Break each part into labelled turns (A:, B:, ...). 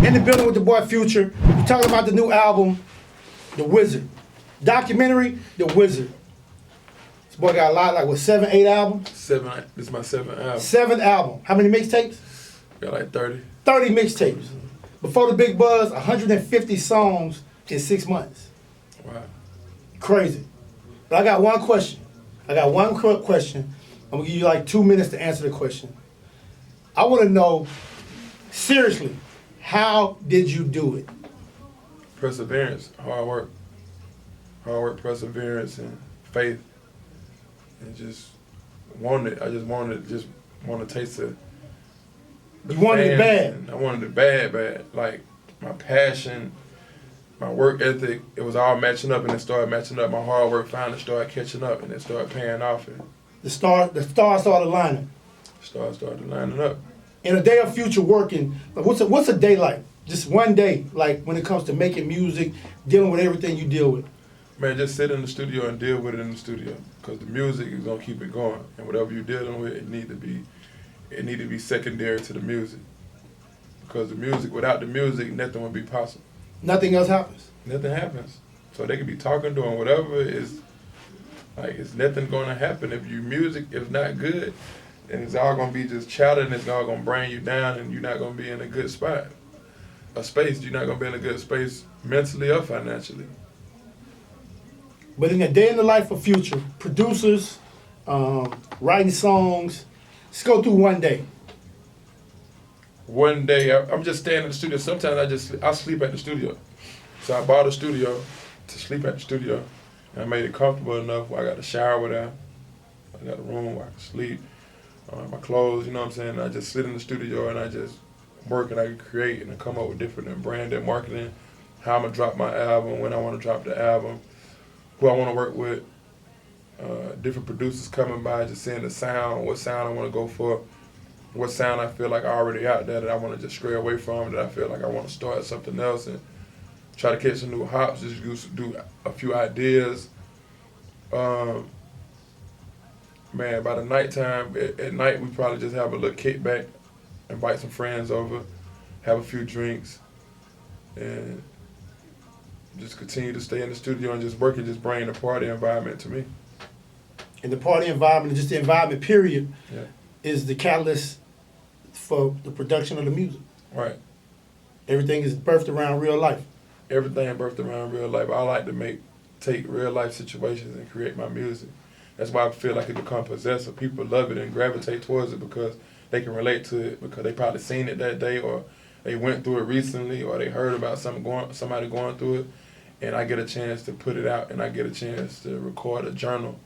A: In the building with the boy Future. We talking about the new album, The Wizrd. Documentary, The Wizrd. This boy got a lot, like what, 7, 8 albums?
B: 7. This is my 7th album.
A: 7th album. How many mixtapes?
B: Got like 30.
A: 30 mixtapes. Before the big buzz, 150 songs in 6 months.
B: Wow.
A: Crazy. But I got one question. I'm gonna give you like 2 minutes to answer the question. I want to know, seriously, how did you do it?
B: Perseverance, hard work. Hard work, perseverance, and faith. And just wanted it. I just wanted to taste it.
A: You wanted it bad?
B: I wanted it bad. Like, my passion, my work ethic, it was all matching up, and it started matching up. My hard work finally started catching up, and it started paying off. And
A: the stars started lining.
B: Stars started lining up.
A: In a day of Future working, what's a day like? Just one day, like when it comes to making music, dealing with everything you deal with.
B: Man, just sit in the studio and deal with it in the studio, because the music is gonna keep it going, and whatever you're dealing with, it need to be secondary to the music, because the music, without the music, nothing would be possible.
A: Nothing else happens.
B: Nothing happens. So they could be talking, doing whatever, it's nothing gonna happen if your music is not good. And it's all gonna be just chatter, and it's all gonna bring you down, and you're not gonna be in a good spot. You're not gonna be in a good space mentally or financially.
A: But in a day in the life of Future, producers, writing songs, let's go through one day.
B: One day, I'm just staying in the studio. Sometimes I sleep at the studio. So I bought a studio to sleep at the studio, and I made it comfortable enough where I got a shower there. I got a room where I can sleep. My clothes, you know what I'm saying? I just sit in the studio and I just work, and I can create and I come up with different branding, marketing, how I'm gonna drop my album, when I wanna drop the album, who I wanna work with, different producers coming by, just seeing the sound, what sound I wanna go for, what sound I feel like I already out there that I wanna just stray away from, that I feel like I wanna start something else and try to catch some new hops, just do a few ideas. Man, by the nighttime, at night we probably just have a little kickback, invite some friends over, have a few drinks, and just continue to stay in the studio and just work and just bring the party environment to me.
A: And the party environment, just the environment period,
B: yeah,
A: is the catalyst for the production of the music.
B: Right.
A: Everything is birthed around real life.
B: Everything birthed around real life. I like to take real life situations and create my music. That's why I feel like it become possessive. People love it and gravitate towards it because they can relate to it, because they probably seen it that day, or they went through it recently, or they heard about somebody going through it, and I get a chance to put it out, and I get a chance to record a journal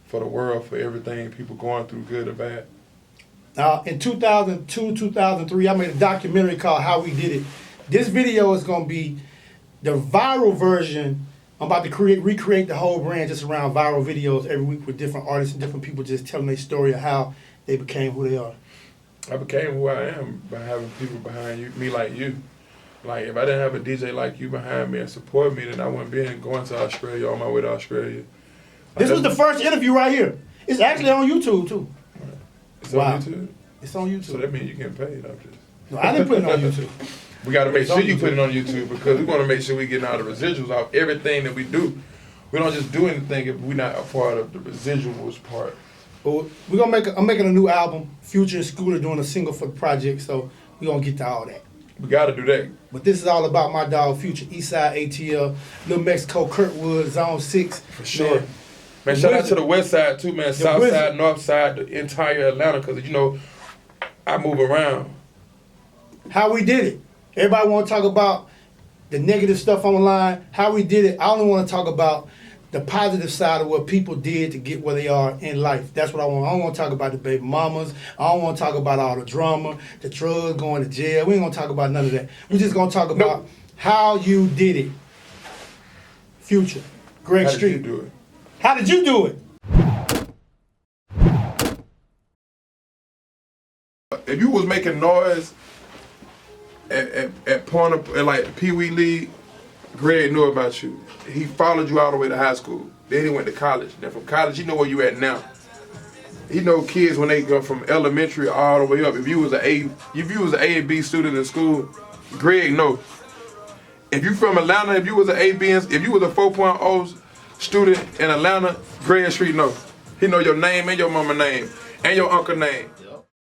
B: for the world, for everything people going through, good or bad.
A: Now, in 2002, 2003, I made a documentary called How We Did It. This video is going to be the viral version. I'm about to recreate the whole brand just around viral videos every week with different artists and different people just telling their story of how they became who they are.
B: I became who I am by having people behind me like you. Like, if I didn't have a DJ like you behind me and support me, then I wouldn't be going to Australia, on my way to Australia.
A: This was the first interview right here. It's actually on YouTube, too.
B: It's on YouTube?
A: It's on YouTube.
B: So that means you getting paid, I'm just...
A: No, I didn't put it on YouTube.
B: We got to make sure you put it on YouTube, because we want to make sure we getting all the residuals off everything that we do. We don't just do anything if we're not a part of the residuals part.
A: But I'm making a new album. Future and Scooter doing a single for the project, so we're going to get to all that.
B: We got to do that.
A: But this is all about my dog Future, Eastside ATL, Little Mexico, Kirkwood, Zone 6.
B: For sure. Man, shout out to the West Side too, man. South Side, North Side, the entire Atlanta, because, you know, I move around.
A: How we did it. Everybody want to talk about the negative stuff online. How we did it. I only want to talk about the positive side of what people did to get where they are in life. That's what I want. I don't want to talk about the baby mamas. I don't want to talk about all the drama, the drugs, going to jail. We ain't going to talk about none of that. We're just going to talk about how you did it. Future. Greg Street.
B: How did you do it?
A: How did you do it?
B: If you was making noise at point of, like Pee Wee League, Greg knew about you. He followed you all the way to high school. Then he went to college. Then from college, he know where you at now. He know kids when they go from elementary all the way up. If you was an A and B student in school, Greg know. If you from Atlanta, if you was an if you was a 4.0 student in Atlanta, Greg Street know. He know your name and your mama name and your uncle name.